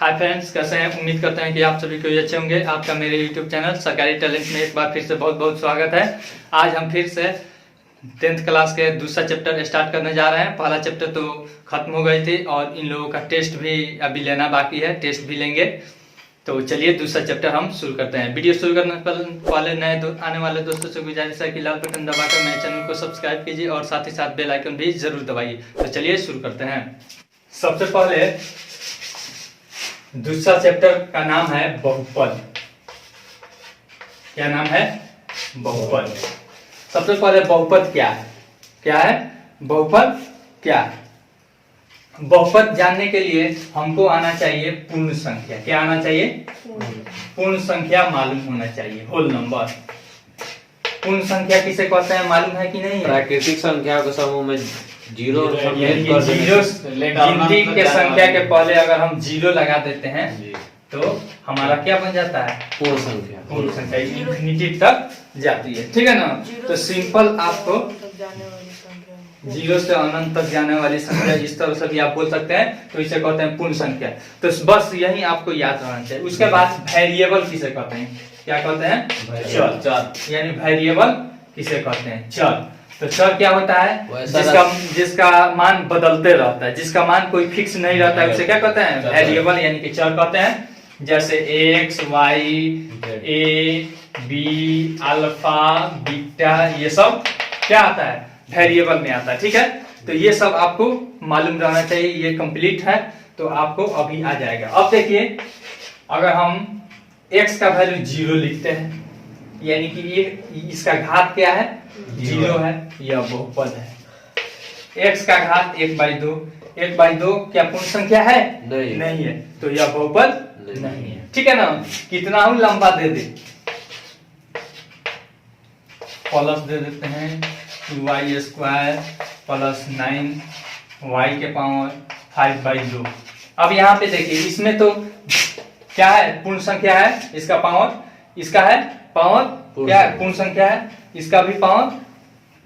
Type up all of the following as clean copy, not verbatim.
Hi friends, कैसे हैं? उम्मीद करते हैं कि आप सभी को अच्छे होंगे। आपका मेरे यूट्यूब चैनल सरकारी टैलेंट में एक बार फिर से बहुत बहुत स्वागत है। आज हम फिर से 10th क्लास के दूसरा चैप्टर स्टार्ट करने जा रहे हैं। पहला चैप्टर तो खत्म हो गई थी और इन लोगों का टेस्ट भी अभी लेना बाकी है, टेस्ट भी लेंगे। तो चलिए दूसरा चैप्टर हम शुरू करते हैं। वीडियो शुरू करने वाले नए आने वाले दोस्तों से गुजारिश है कि लाल बटन दबाकर मेरे चैनल को सब्सक्राइब कीजिए और साथ ही साथ बेल आइकन भी जरूर दबाइए। तो चलिए शुरू करते हैं। सबसे पहले दूसरा चैप्टर का नाम है बहुपद। क्या नाम है? बहुपद। सबसे पहले बहुपद क्या है? क्या है बहुपद? क्या है बहुपद? जानने के लिए हमको आना चाहिए पूर्ण संख्या। क्या आना चाहिए? पूर्ण संख्या मालूम होना चाहिए, होल नंबर। पूर्ण संख्या किसे कहते हैं मालूम है कि नहीं? प्राकृतिक संख्या के समूह में जीरो गिनती के संख्या के पहले अगर हम जीरो लगा देते हैं तो हमारा क्या बन जाता है? पूर्ण संख्या। पूर्ण संख्या इन्फिनिटी तक जाती है, ठीक है ना? तो सिंपल आपको जीरो से अनंत तक जाने वाली संख्या इस तरह से भी आप बोल सकते हैं, तो इसे कहते हैं पूर्ण संख्या। तो बस यही आपको याद रहना चाहिए। उसके बाद वेरिएबल किसे कहते हैं? क्या कहते हैं? चर। यानी वेरिएबल किसे कहते हैं? चर। तो चर क्या होता है? जिसका मान बदलते रहता है, जिसका मान कोई फिक्स नहीं रहता है, उसे क्या कहते हैं? वेरिएबल यानी कि चर कहते हैं। जैसे एक्स, वाई, ए, बी, अल्फा, बीटा, ये सब क्या आता है? वेरिएबल में आता है, ठीक है? तो ये सब आपको मालूम रहना चाहिए। ये कंप्लीट है तो आपको अभी आ जाएगा। अब देखिए, अगर हम x का वैल्यू जीरो लिखते हैं यानी कि ये इसका घात क्या है? जीरो है, यह बहुपद है। x का घात 1/2। 1/2 क्या पूर्ण संख्या है? नहीं है, तो यह बहुपद नहीं है, ठीक है ना? कितना हम लंबा दे दे, प्लस दे देते हैं 2y² प्लस 9y के पावर 5/2। अब यहाँ पे देखिए, इसमें तो क्या है? पूर्ण संख्या है, इसका पावर, इसका है पावर क्या है? पूर्ण संख्या है, इसका भी पावर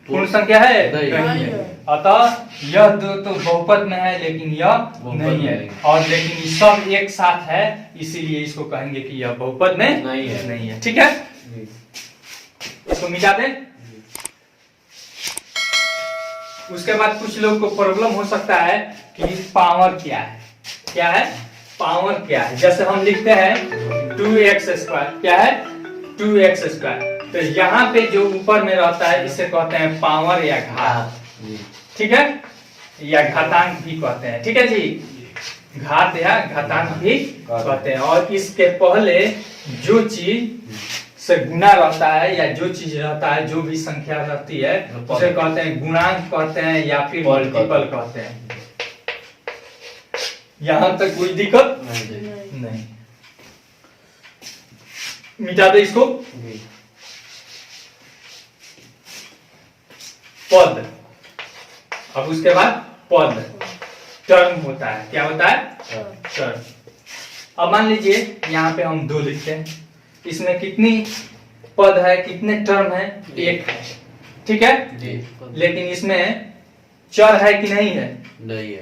पूर्ण संख्या है, नहीं है। अतः यह दो तो बहुपद में है लेकिन यह नहीं है, और लेकिन ये सब एक साथ है, इसीलिए इसको कहेंगे कि यह बहुपद में नहीं है, ठीक है? इसको मिटा दें। उसके बाद कुछ लोग को प्रॉब्लम हो सकता है कि पावर क्या है? क्या है पावर? क्या है? जैसे हम लिखते हैं 2x²। क्या है? 2x²। तो यहाँ पे जो ऊपर में रहता है इसे कहते हैं पावर या घात, ठीक है? या घातांक भी कहते हैं, ठीक है जी? घात या घातांक भी कहते हैं। और इसके पहले जो चीज से गुना रहता है या जो चीज रहता है, जो भी संख्या रहती है, उसे कहते हैं गुणांक कहते हैं या फिर मल्टीपल कहते हैं। यहां तक कोई दिक्कत नहीं। मिटा दे इसको। पद। अब उसके बाद पद टर्म होता है। क्या होता है? टर्म। अब मान लीजिए यहाँ पे हम 2 लिखते हैं, इसमें कितनी पद है, कितने टर्म है? 1 है, ठीक है? लेकिन इसमें चर है कि नहीं है? नहीं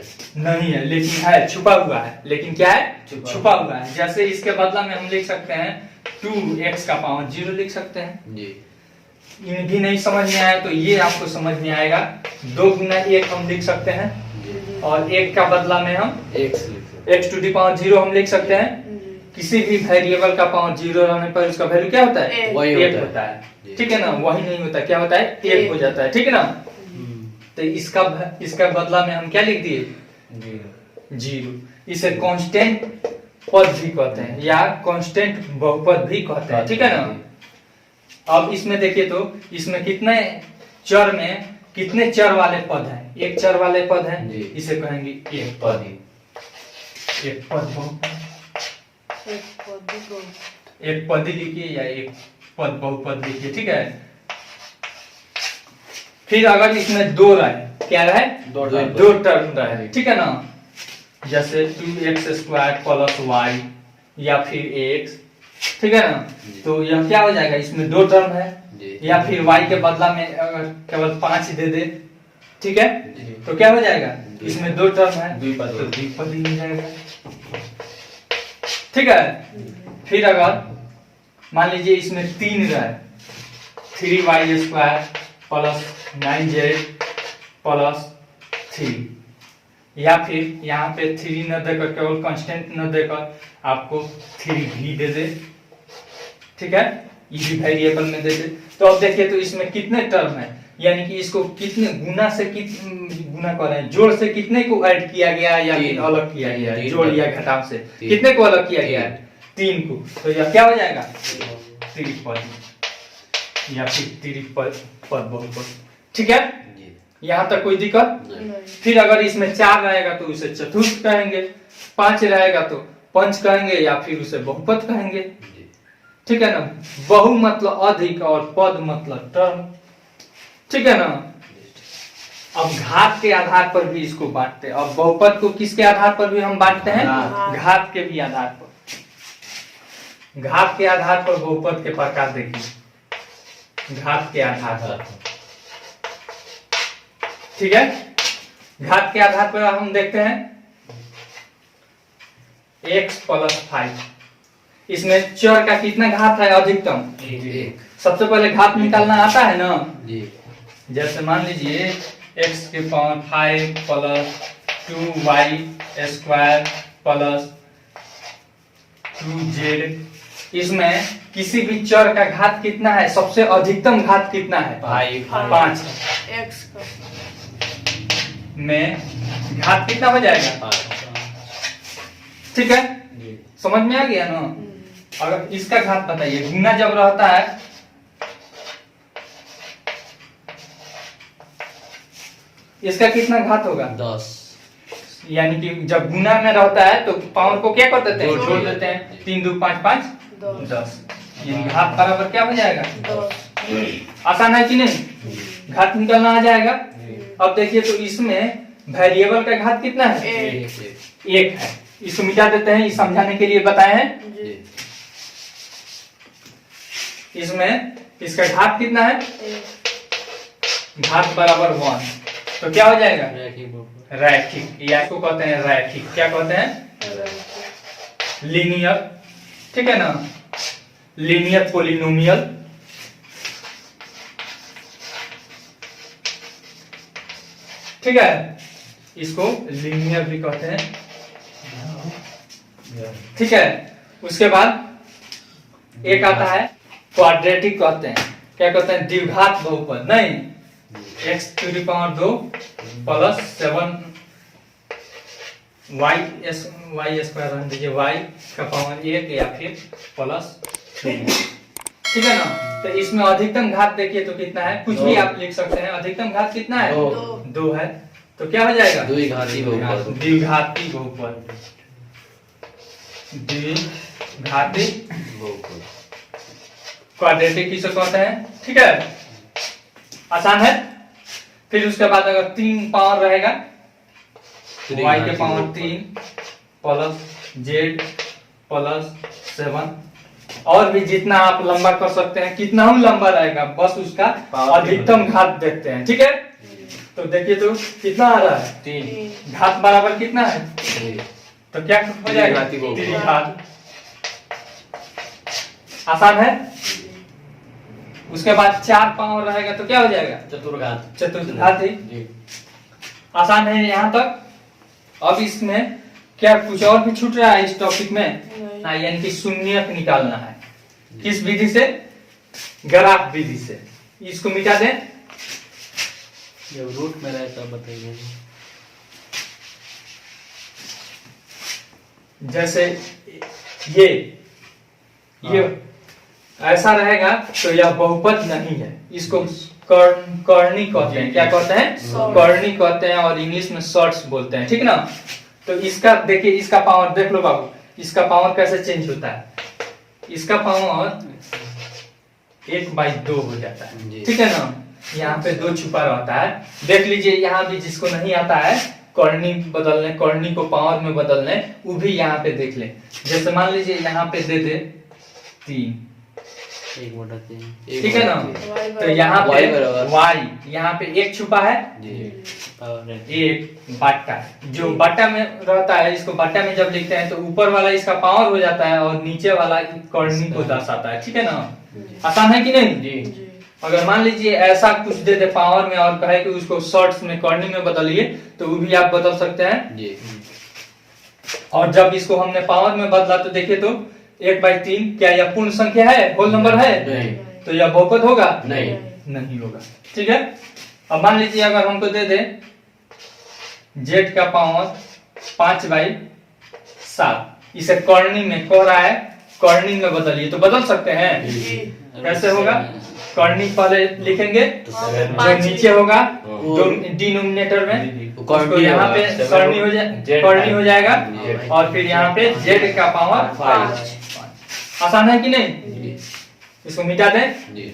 है, लेकिन है, छुपा हुआ है। लेकिन क्या है? छुपा हुआ है। जैसे इसके बदला में हम लिख सकते हैं 2x का पावर 0 लिख सकते हैं। ये भी नहीं समझ में आया तो ये आपको समझ में आएगा। 2 गुना 1 हम लिख सकते हैं, और 1 का बदला में हम x⁴ हम लिख सकते हैं। किसी भी वेरिएबल का पावर 0 रहने पर उसका वैल्यू क्या होता है? 1 होता है, ठीक है ना? वही नहीं होता, क्या होता है? 1 हो जाता है, ठीक है ना? तो इसका बदला में हम क्या लिख दिए? 0। इसे कांस्टेंट पद भी कहते हैं या कांस्टेंट बहुपद भी कहते हैं, ठीक है ना? अब इसमें देखिए, तो इसमें कितने चर में कितने चर वाले पद हैं? 1 चर वाले पद हैं, इसे कहेंगे एक पद। एक पद बहुपद, एक पदी लिखिए या एक पद बहुपद लिखिए, ठीक है? फिर अगर इसमें 2 रहे, क्या रहे? 2 टर्म रहे, ठीक है ना? जैसे 2x² प्लस y या फिर x, ठीक है ना? तो यह क्या हो जाएगा? इसमें 2 टर्म है, या फिर y के बदला में अगर केवल 5 दे दे, ठीक है? तो क्या हो जाएगा? इसमें 2 टर्म है, तो द्विपदी हो जाएगा। ठीक है। फिर अगर मान लीजिए इसमें 3 रहे, 3y² प्लस 9z प्लस 3, या फिर यहाँ पे 3 न देकर केवल कांस्टेंट न देकर आपको 3 भी दे दे, ठीक है, ये भी वेरिएबल में दे दे। तो अब देखिए तो इसमें कितने टर्म है, यानी कि इसको कितने गुना से गुना कर रहे हैं, जोड़ से कितने को ऐड किया गया या फिर अलग किया गया है, जोड़ या घटाव से कितने को अलग किया गया है, 3 को। तो यह क्या हो जाएगा, त्रिपद या फिर त्रिपद बहुपद, ठीक है। यहाँ तक कोई दिक्कत। फिर अगर इसमें 4 रहेगा तो उसे चतुर्थ कहेंगे, 5 रहेगा तो पंच कहेंगे या फिर उसे बहुपद कहेंगे, ठीक है ना। बहु मतलब अधिक और पद मतलब टर्म, ठीक है ना। अब घात के आधार पर भी इसको बांटते हैं। अब बहुपद को किसके आधार पर भी हम बांटते हैं, घात के भी आधार पर। घात के आधार पर बहुपद के प्रकार देखिए, घात के आधार पर, ठीक है। घात के आधार पर हम देखते हैं x + 5, इसमें चर का कितना घात है, अधिकतम 1। सबसे पहले घात निकालना आता है ना जी। जैसे मान लीजिए x⁵ plus 2y² plus 2z, इसमें किसी भी चर का घात कितना है, सबसे अधिकतम घात कितना है, 5। x का में घात कितना हो जाएगा, ठीक है, समझ में आ गया ना। अगर इसका घात बताइए, गुना जब रहता है इसका कितना घात होगा, 10। यानी कि जब गुना में रहता है तो पावर को क्या कर देते हैं, जोड़ जोड़ देते हैं। 3 2 5 5 10, यानी घात बराबर क्या हो जाएगा, 10। आसान है कि नहीं, घात निकालना आ जाएगा। अब देखिए तो इसमें वेरिएबल का घात कितना है, 1 है। इसको मिटा देते हैं, इस समझाने के लिए बताए हैं। इसमें इसका घात कितना है, घात बराबर 1, तो क्या हो जाएगा, रैखिक, या इसको कहते हैं रैखिक, क्या कहते हैं, लीनियर, ठीक है ना, लीनियर पॉलिनोमियल। ठीक है, इसको लीनियर भी कहते हैं, ठीक है। उसके बाद एक आता है क्वाड्रेटिक, कहते हैं, क्या कहते हैं, द्विघात बहुपद, नहीं, x⁵ प्लस 7 y² रन दीजिए, y का पावर 1 या फिर प्लस 3, ठीक है ना। तो इसमें अधिकतम घात देखिए तो कितना है, कुछ भी आप लिख सकते हैं, अधिकतम घात कितना है, 2 है। तो क्या हो जाएगा, द्विघाती बहुपद, द्विघाती बहुपद, द्विघाती बहुपद, क्वाड्रेटिक किसे कहते हैं, ठीक है, आसान है। फिर उसके बाद अगर 3 पावर रहेगा, y के पावर 3 प्लस z प्लस 7, और भी जितना आप लंबा कर सकते हैं, कितना ही लंबा रहेगा, बस उसका अधिकतम घात देखते हैं, ठीक है। तो देखिए तो कितना आ रहा है, 3, घात बराबर कितना है, तो क्या हो जाएगा, त्रिघात, आसान है। उसके बाद 4 पावर रहेगा तो क्या हो जाएगा, चतुर्घात, चतुर्घाती, आसान है यहाँ तक। अब इसमें क्या कुछ और भी छूट रहा है इस टॉपिक में, हाँ, यानी कि शून्यक niकालना है, किस विधि से, ग्राफ विधि से। इसको मिटा दें, जब रूट में रहे तब बताइए। जैसे ये ऐसा रहेगा तो यह बहुपद नहीं है, इसको कर्णी कहते हैं, क्या कहते हैं, कर्णी कहते हैं, और इंग्लिश में शॉर्ट्स बोलते हैं, ठीक ना। तो इसका देखिए, इसका पावर देख लो बाबू, इसका पावर कैसे चेंज होता है, इसका पावर 1/2 हो जाता है, ठीक है ना। यहाँ पे 2 छुपा रहता है, देख लीजिए, यहाँ भी जिसको नहीं आता है कर्णी बदलने, कर्णी को पावर में बदलने, वो भी यहाँ पे देख ले। जैसे मान लीजिए यहाँ पे दे दे 3, 1/3 ठीक है ना। Y तो यहाँ पे Y बराबर। y यहाँ पे एक छुपा है, जी पावर है। एक बट्टा जो बट्टा में रहता है, इसको बट्टा में जब लिखते हैं तो ऊपर वाला इसका पावर हो जाता है और नीचे वाला कर्णी को दर्शाता है। ठीक है ना, आसान है कि नहीं। जी जी अगर मान लीजिए ऐसा कुछ दे दे पावर में और कहे कि उसको शॉर्ट्स में कर्णी में बदलिए तो वो भी आप बदल सकते हैं। जी और जब इसको हमने पावर में बदला तो देखिए तो 1/3 क्या यह पूर्ण संख्या है, होल नंबर है, नहीं तो यह बहुपद होगा नहीं नहीं होगा। ठीक है, अब मान लीजिए अगर हमको दे दे z का पावर 5/7, इसे कर्णी में कह रहा है कर्णी में बदलिए तो बदल सकते हैं। जी कैसे होगा, कर्णी पहले लिखेंगे तो हाँ, 7 जो नीचे होगा हाँ। डिनोमिनेटर में उसको कर्णी यहाँ होगा, पे seven कर्णी हो जाए, कर्णी हो जाएगा Z। और फिर यहाँ पे z का पावर 5। आसान है कि नहीं, जी इसको मिटा दें। जी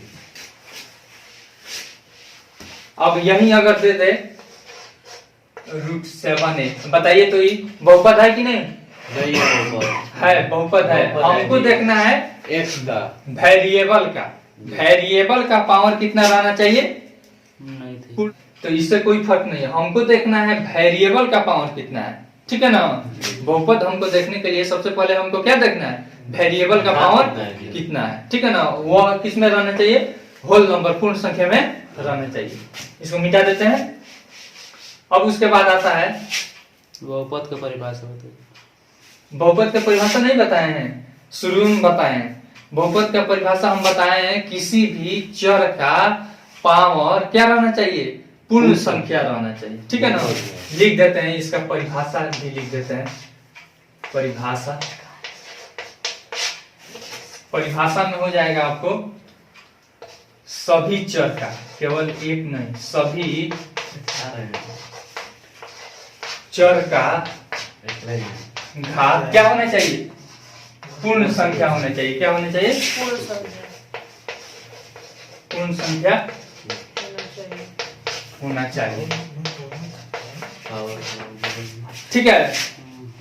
अब यही अगर दे दे √7a, बताइए तो ये बहुपद है कि नहीं, नहीं है बहुत है बहुपद है। बहुपद है, हमको जी। देखना है x का वेरिएबल का, वेरिएबल का पावर कितना रहना चाहिए, नहीं थी। तो इससे कोई फर्क नहीं है, हमको देखना है वेरिएबल का पावर कितना है। ठीक है ना, बहुपद हमको देखने के लिए सबसे पहले हमको क्या देखना है, वेरिएबल का पावर कितना है। ठीक है ना, वो किस में रहना चाहिए, होल नंबर पूर्ण संख्या में रहना चाहिए। इसको मिटा देते हैं। अब उसके बाद आता है बहुपद का परिभाषा बताइए। बहुपद का परिभाषा नहीं बताए हैं, शुरू में बताए हैं। बहुपद का परिभाषा हम बताए हैं किसी भी चर का पावर क्या रहना चाहिए, पूर्ण संख्या रहना चाहिए। ठीक है ना, लिख देते हैं इसका परिभाषा भी लिख देते हैं। परिभाषा, परिभाषा में हो जाएगा आपको सभी चर का, केवल एक नहीं, सभी चर का घात क्या होना चाहिए, पूर्ण संख्या होना चाहिए। क्या होना चाहिए, पूर्ण संख्या पूर्ण संख्या होना चाहिए। होना चाहिए। ठीक है,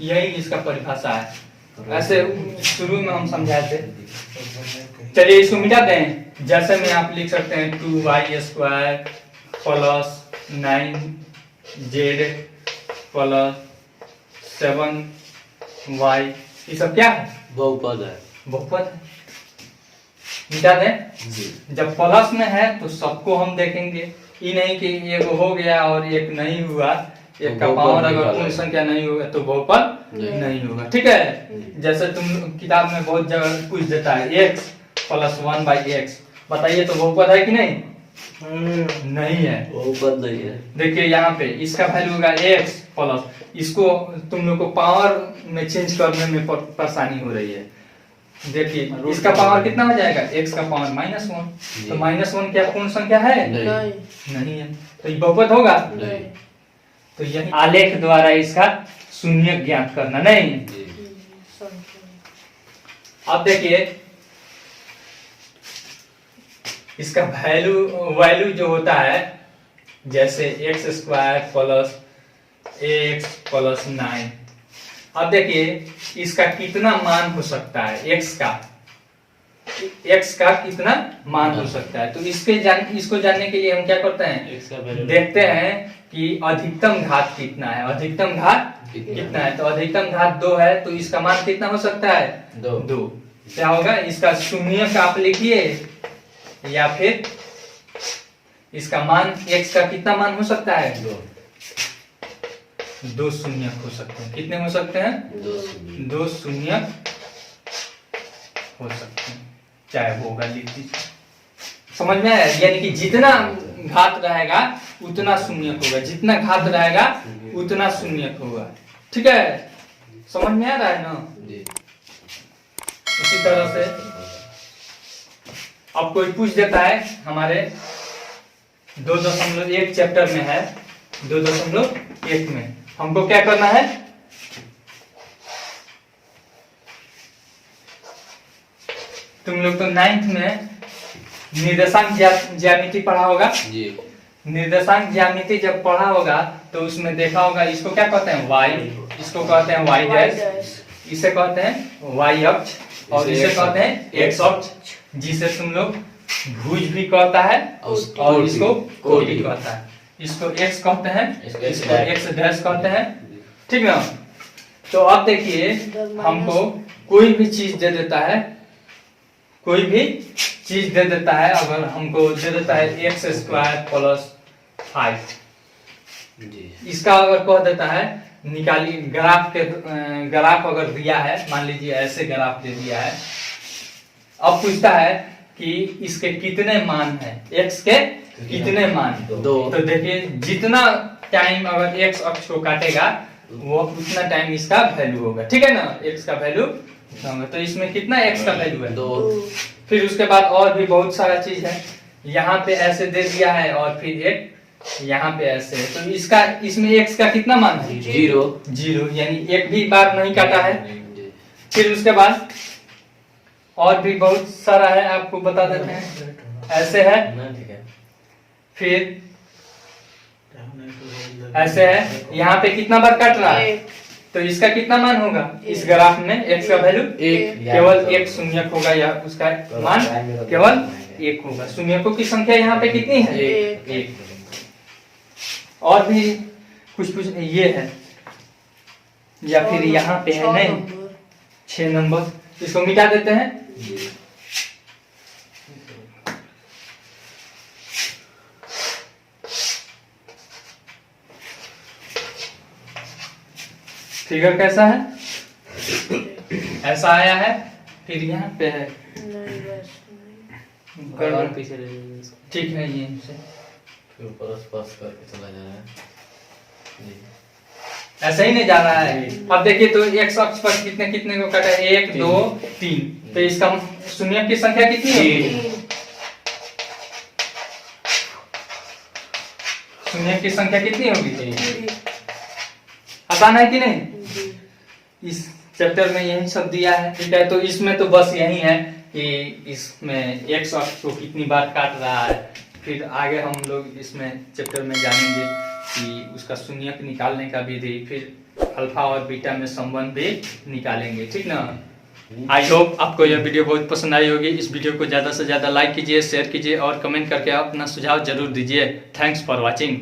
यही इसका परिभाषा है। ऐसे शुरू में हम समझाए थे। चलिए इसको मिटा दें। जैसे में आप लिख सकते हैं 2y² plus 9z plus 7y, ये सब क्या है, बहुपद है बहुपद है। मिटा दें। जी जब प्लस में है तो सबको हम देखेंगे, ये नहीं कि एक हो गया और एक नहीं हुआ, एक का बहुपद पावर अगर निकालेंगे। पूर्ण संख्या नहीं होगा तो बहुपद नहीं होगा। ठीक है, जैसे तुम किताब में बहुत जगह पूछ देता है x प्लस 1/x, बताइए तो बहुपद है कि नहीं, नहीं है। बहुपद नहीं है। देखिए यहाँ पे इसका वैल्यू होगा x प्लस, इसको तुम लोग को पावर में चेंज करने में परेशानी हो रही है। देखिए इसका पावर कितना हो जाएगा, x का पावर -1, तो -1 क्या पूर्ण संख्या है, नहीं। नहीं नहीं है, तो ये बहुपद होगा। नहीं तो यही आलेख द्वारा इसका शून्य ज्ञात करना। नहीं, जी संख्या अब देखिए इसका वैल्यू जो होता है, जैसे x² प्लस x प्लस 9, अब देखिए इसका कितना मान हो सकता है, x का कितना मान हो सकता है। तो इसको जानने के लिए हम क्या करते हैं, X का वैल्यू देखते हैं कि अधिकतम घात कितना है, अधिकतम घात कितना है। तो अधिकतम घात 2 है, तो इसका मान कितना हो सकता है, 2। क्या होगा, इसका शून्य का आप लिखिए, या फिर इसका मान x का कितना मान हो सकता है, 2 शून्य हो सकते हैं। कितने हो सकते हैं, 2 शून्य हो सकते हैं, चाहे वो होगा लिख दीजिए। समझ में आया, यानी कि जितना घात रहेगा उतना शून्य होगा, जितना घात रहेगा उतना शून्य होगा। ठीक है, समझ में आ रहा है ना। जी उसी तरह से अब कोई पूछ देता है, हमारे 2.1 चैप्टर में है, 2.1 में हमको क्या करना है, तुम लोग तो 9th में निर्देशांक ज्यामिति पढ़ा होगा। जी निर्देशांक ज्यामिति जब पढ़ा होगा तो उसमें देखा होगा, इसको क्या कहते हैं, y, इसको कहते हैं y डैश, इसे कहते हैं y अक्ष, और इसे कहते हैं x अक्ष। जिसे तुम लोग भुज भी कहता है और इसको कोटि कहता है। इसको x कहते हैं, इसको x डैश कहते हैं, ठीक ना। तो अब देखिए हमको कोई भी चीज दे देता है, कोई भी चीज दे देता है, अगर हमको दे देता है x स्क्वायर प्लस 5, जी इसका अगर कह देता है निकालिए ग्राफ के, ग्राफ अगर दिया है, मान लीजिए ऐसे ग्राफ दे दिया है, अब पूछता है कि इसके कितने मान है, x के कितने मान। दो। तो देखिए जितना टाइम अगर x अक्ष को काटेगा वो उतना टाइम इसका वैल्यू होगा, ठीक है ना, x का वैल्यू होगा। तो इसमें कितना x का वैल्यू है, 2। फिर उसके बाद और भी बहुत सारा चीज है, यहाँ पे ऐसे दे दिया है और फिर एक यहाँ पे ऐसे है। तो इसका इसमें x का कितना मान है, 0, यानी एक भी बार नहीं काटा है। जी फिर उसके बाद और भी बहुत सारा है, आपको बता देते हैं, ऐसे है, फिर ऐसे है, यहाँ पे कितना बार काट रहा है, तो इसका कितना मान होगा इस ग्राफ में, x का वैल्यू 1, केवल एक शून्यक होगा, या उसका मान केवल 1 होगा। शून्यकों की संख्या यहाँ पे कितनी है, 1। और भी कुछ ये है, या फिर यहाँ पे है नहीं 6 नंबर, इसको मिटा देते हैं। फिगर कैसा है, ऐसा आया है, फिर यहाँ पे है, नहीं बस नहीं। और पीछे ले लीजिए इसको। ठीक है, ये से फिर ऊपर स्पर्श करके चला जा रहा है। जी ऐसा ही नहीं जा रहा है। अब देखिए तो x अक्ष पर कितने कितने को काटा है, 1 2 3, तो इसका शून्य की संख्या कितनी है, शून्य की संख्या कितनी होगी, आसान है कि नहीं। इस चैप्टर में यही सब दिया है, ठीक है। तो इसमें तो बस यही है कि इसमें x अक्ष को कितनी बार काट रहा है, फिर आगे हम लोग इसमें चैप्टर में जानेंगे कि उसका शून्यक निकालने का विधि, फिर अल्फा और बीटा में संबंध भी निकालेंगे, ठीक ना। आई होप आपको यह वीडियो बहुत पसंद आई होगी। इस वीडियो को ज़्यादा से ज़्यादा लाइक कीजिए, शेयर कीजिए और कमेंट करके अपना सुझाव जरूर दीजिए। Thanks for watching.